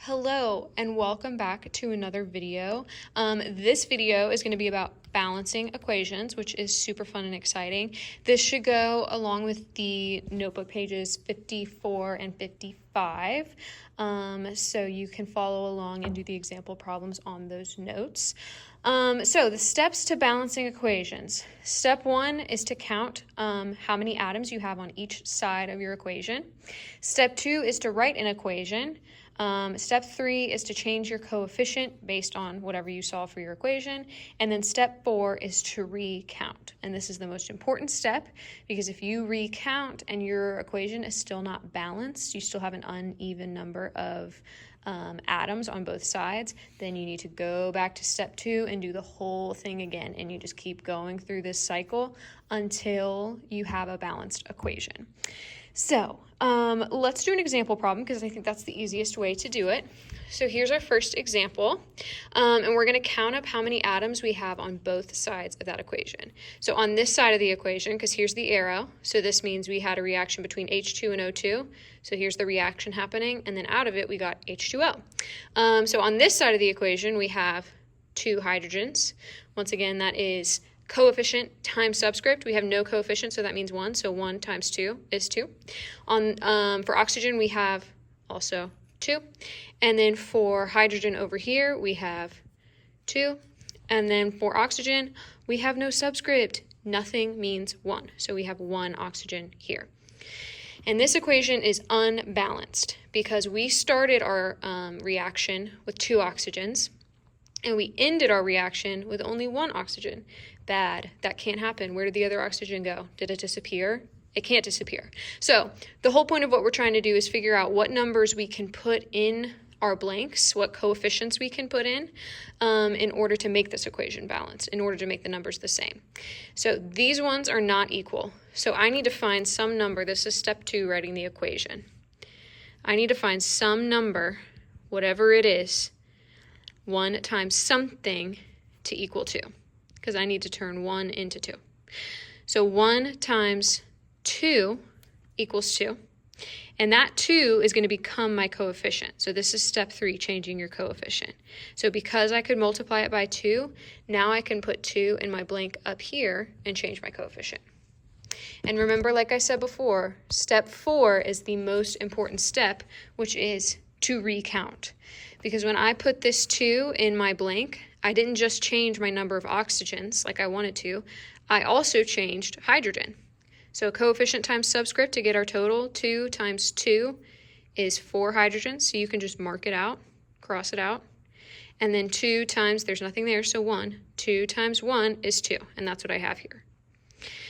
Hello and welcome back to another video. This video is going to be about balancing equations, which is super fun and exciting. This should go along with the notebook pages 54 and 55, so you can follow along and do the example problems on those notes. So the steps to balancing equations. Step one is to count how many atoms you have on each side of your equation. Step two is to write an equation. Step three is to change your coefficient based on whatever you saw for your equation. And then step four is to recount. And this is the most important step because if you recount and your equation is still not balanced, you still have an uneven number of atoms on both sides, then you need to go back to step two and do the whole thing again. And you just keep going through this cycle until you have a balanced equation. So let's do an example problem because I think that's the easiest way to do it. So here's our first example, and we're going to count up how many atoms we have on both sides of that equation. So on this side of the equation, because here's the arrow, so this means we had a reaction between H2 and O2. So here's the reaction happening, and then out of it we got H2O. So on this side of the equation we have two hydrogens. Once again, that is coefficient times subscript. We have no coefficient, so that means 1. So 1 times 2 is 2. For oxygen, we have also 2. And then for hydrogen over here, we have 2. And then for oxygen, we have no subscript. Nothing means 1. So we have 1 oxygen here. And this equation is unbalanced because we started our reaction with 2 oxygens. And we ended our reaction with only 1 oxygen. Bad. That can't happen. Where did the other oxygen go? Did it disappear? It can't disappear. So the whole point of what we're trying to do is figure out what numbers we can put in our blanks, what coefficients we can put in order to make this equation balanced, in order to make the numbers the same. So these ones are not equal. So I need to find some number. This is step 2, writing the equation. I need to find some number, whatever it is, 1 times something to equal 2, because I need to turn 1 into 2. So 1 times 2 equals 2, and that 2 is going to become my coefficient. So this is step 3, changing your coefficient. So because I could multiply it by 2, now I can put 2 in my blank up here and change my coefficient. And remember, like I said before, step 4 is the most important step, which is to recount. Because when I put this 2 in my blank, I didn't just change my number of oxygens like I wanted to, I also changed hydrogen. So coefficient times subscript to get our total, 2 times 2 is 4 hydrogens, so you can just mark it out, cross it out. And then 2 times, there's nothing there, so 1. 2 times 1 is 2, and that's what I have here.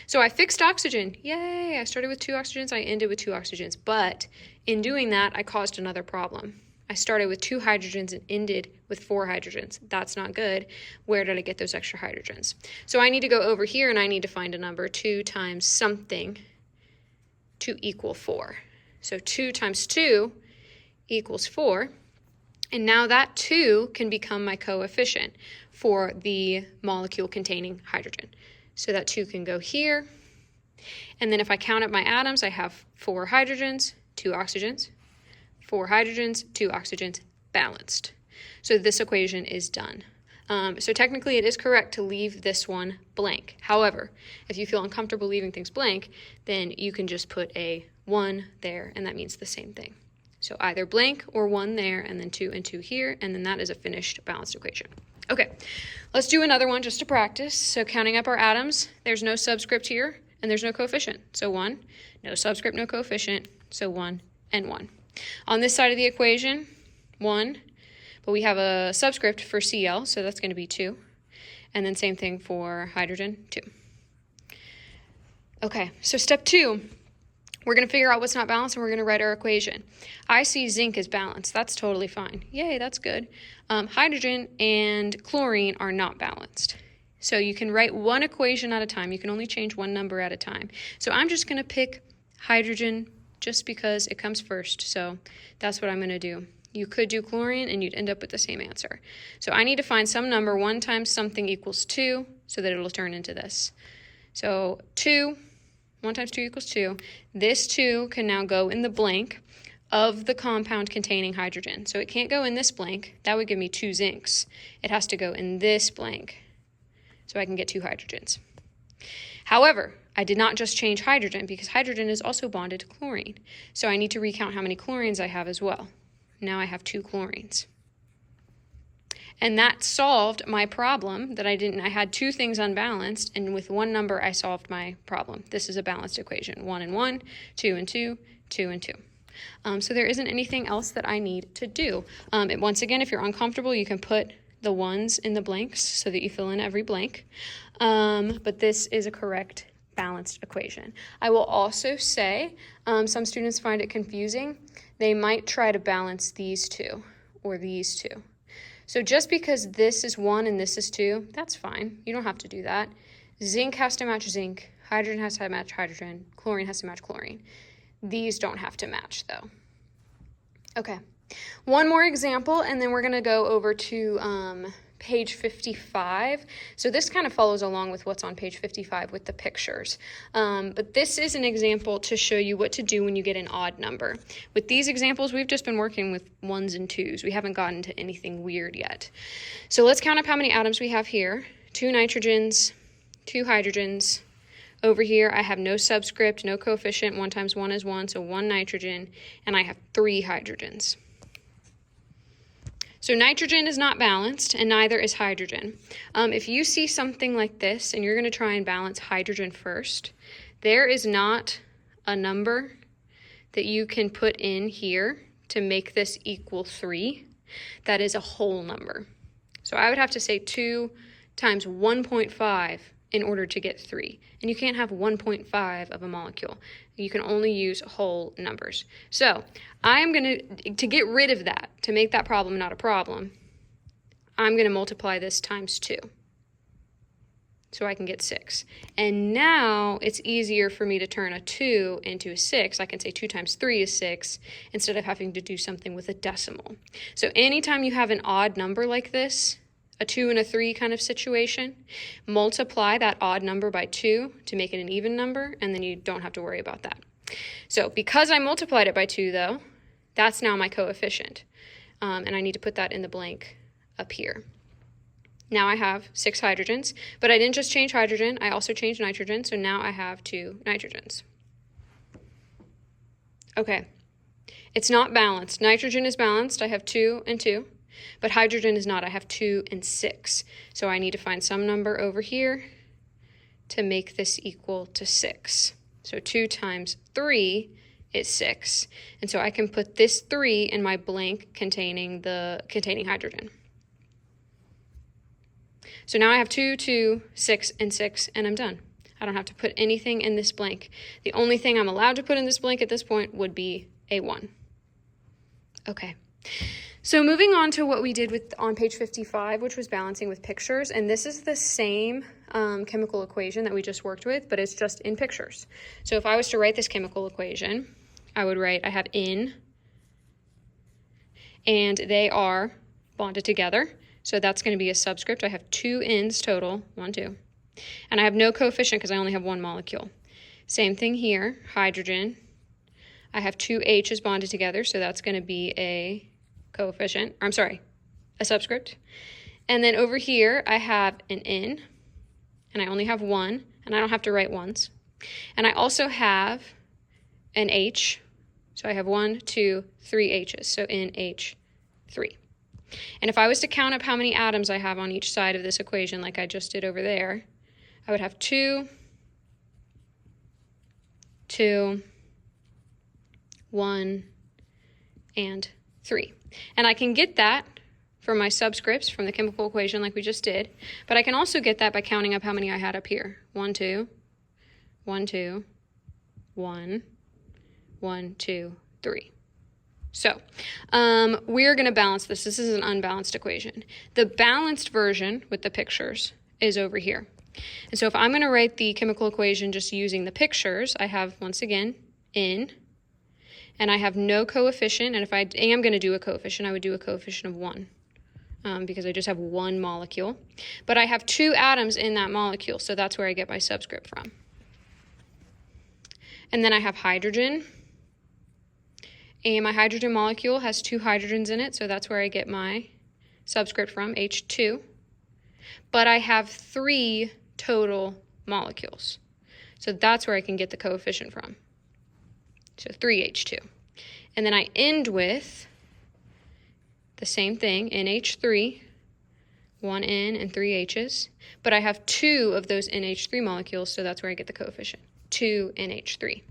So I fixed oxygen. Yay! I started with 2 oxygens, I ended with 2 oxygens. But in doing that, I caused another problem. I started with 2 hydrogens and ended with 4 hydrogens. That's not good. Where did I get those extra hydrogens? So I need to go over here and I need to find a number, 2 times something, to equal 4. So 2 times 2 equals 4. And now that 2 can become my coefficient for the molecule containing hydrogen. So that 2 can go here. And then if I count up my atoms, I have 4 hydrogens, 2 oxygens. 4 hydrogens, 2 oxygens, balanced. So this equation is done. So technically it is correct to leave this one blank. However, if you feel uncomfortable leaving things blank, then you can just put a 1 there, and that means the same thing. So either blank or 1 there, and then 2 and 2 here, and then that is a finished balanced equation. Okay, let's do another one just to practice. So counting up our atoms, there's no subscript here, and there's no coefficient. So 1, no subscript, no coefficient, so 1 and 1. On this side of the equation, 1, but we have a subscript for Cl, so that's going to be 2. And then same thing for hydrogen, 2. Okay, so step 2, we're going to figure out what's not balanced and we're going to write our equation. I see zinc is balanced. That's totally fine. Yay, that's good. Hydrogen and chlorine are not balanced. So you can write one equation at a time. You can only change one number at a time. So I'm just going to pick hydrogen just because it comes first. So that's what I'm going to do. You could do chlorine and you'd end up with the same answer. So I need to find some number, 1 times something equals 2, so that it'll turn into this. So 2, 1 times 2 equals 2. This 2 can now go in the blank of the compound containing hydrogen. So it can't go in this blank. That would give me 2 zincs. It has to go in this blank so I can get 2 hydrogens. However, I did not just change hydrogen because hydrogen is also bonded to chlorine. So I need to recount how many chlorines I have as well. Now I have 2 chlorines. And that solved my problem that I had 2 things unbalanced, and with one number I solved my problem. This is a balanced equation. 1 and 1, 2 and 2, 2 and 2. So there isn't anything else that I need to do. Once again, if you're uncomfortable, you can put the ones in the blanks so that you fill in every blank. But this is a correct balanced equation. I will also say some students find it confusing. They might try to balance these 2 or these 2. So just because this is 1 and this is 2, that's fine. You don't have to do that. Zinc has to match zinc. Hydrogen has to match hydrogen. Chlorine has to match chlorine. These don't have to match though. Okay, one more example and then we're gonna go over to page 55. So this kind of follows along with what's on page 55 with the pictures. But this is an example to show you what to do when you get an odd number. With these examples, we've just been working with 1s and 2s. We haven't gotten to anything weird yet. So let's count up how many atoms we have here. 2 nitrogens, 2 hydrogens. Over here, I have no subscript, no coefficient. 1 times 1 is 1, so 1 nitrogen, and I have 3 hydrogens. So nitrogen is not balanced, and neither is hydrogen. If you see something like this, and you're going to try and balance hydrogen first, there is not a number that you can put in here to make this equal 3. That is a whole number. So I would have to say 2 times 1.5 in order to get 3. And you can't have 1.5 of a molecule. You can only use whole numbers. So I am going to get rid of that, to make that problem not a problem, I'm going to multiply this times 2. So I can get 6. And now it's easier for me to turn a 2 into a 6. I can say 2 times 3 is 6 instead of having to do something with a decimal. So anytime you have an odd number like this, a 2 and a 3 kind of situation, multiply that odd number by 2 to make it an even number, and then you don't have to worry about that. So because I multiplied it by 2 though, that's now my coefficient. And I need to put that in the blank up here. Now I have 6 hydrogens, but I didn't just change hydrogen, I also changed nitrogen, so now I have 2 nitrogens. Okay, it's not balanced. Nitrogen is balanced, I have 2 and 2. But hydrogen is not. I have 2 and 6. So I need to find some number over here to make this equal to 6. So 2 times 3 is 6. And so I can put this 3 in my blank containing hydrogen. So now I have 2, 2, 6, and 6, and I'm done. I don't have to put anything in this blank. The only thing I'm allowed to put in this blank at this point would be a 1. Okay. So moving on to what we did on page 55, which was balancing with pictures, and this is the same chemical equation that we just worked with, but it's just in pictures. So if I was to write this chemical equation, I would write, I have in, and they are bonded together, so that's going to be a subscript. I have 2 ins total, 1, 2, and I have no coefficient because I only have 1 molecule. Same thing here, hydrogen. I have 2 H's bonded together, so that's going to be a subscript. And then over here, I have an in, and I only have 1, and I don't have to write ones. And I also have an H, so I have 1, 2, 3 H's, so NH3. And if I was to count up how many atoms I have on each side of this equation, like I just did over there, I would have 2, 2, 1, and 3. And I can get that from my subscripts from the chemical equation like we just did, but I can also get that by counting up how many I had up here. 1, 2, 1, 2, 1, 1, 2, 3. So we're going to balance this. This is an unbalanced equation. The balanced version with the pictures is over here. And so if I'm going to write the chemical equation just using the pictures, I have, once again, in, and I have no coefficient, and if I am going to do a coefficient, I would do a coefficient of 1 because I just have 1 molecule. But I have 2 atoms in that molecule, so that's where I get my subscript from. And then I have hydrogen, And my hydrogen molecule has 2 hydrogens in it, so that's where I get my subscript from, H2. But I have 3 total molecules. So that's where I can get the coefficient from. So 3H2. And then I end with the same thing, NH3, 1 N and 3 H's. But I have 2 of those NH3 molecules, so that's where I get the coefficient, 2 NH3.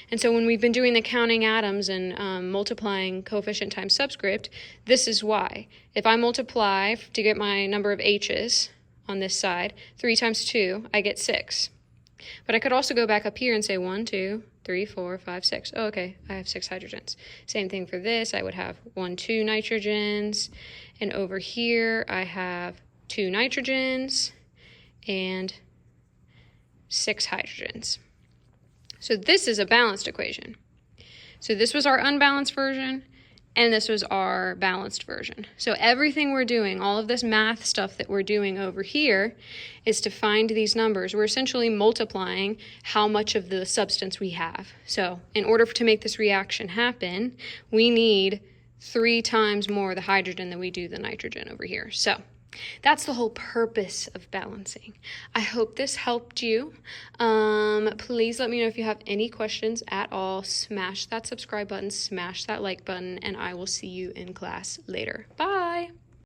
And so when we've been doing the counting atoms and multiplying coefficient times subscript, this is why. If I multiply to get my number of H's on this side, 3 times 2, I get 6. But I could also go back up here and say 1, 2, 3, 4, 5, 6. Oh, okay, I have 6 hydrogens. Same thing for this. I would have 1, 2 nitrogens. And over here, I have 2 nitrogens and 6 hydrogens. So this is a balanced equation. So this was our unbalanced version, and this was our balanced version. So everything we're doing, all of this math stuff that we're doing over here, is to find these numbers. We're essentially multiplying how much of the substance we have. So in order to make this reaction happen, we need 3 times more the hydrogen than we do the nitrogen over here. So that's the whole purpose of balancing. I hope this helped you. Please let me know if you have any questions at all. Smash that subscribe button, smash that like button, and I will see you in class later. Bye!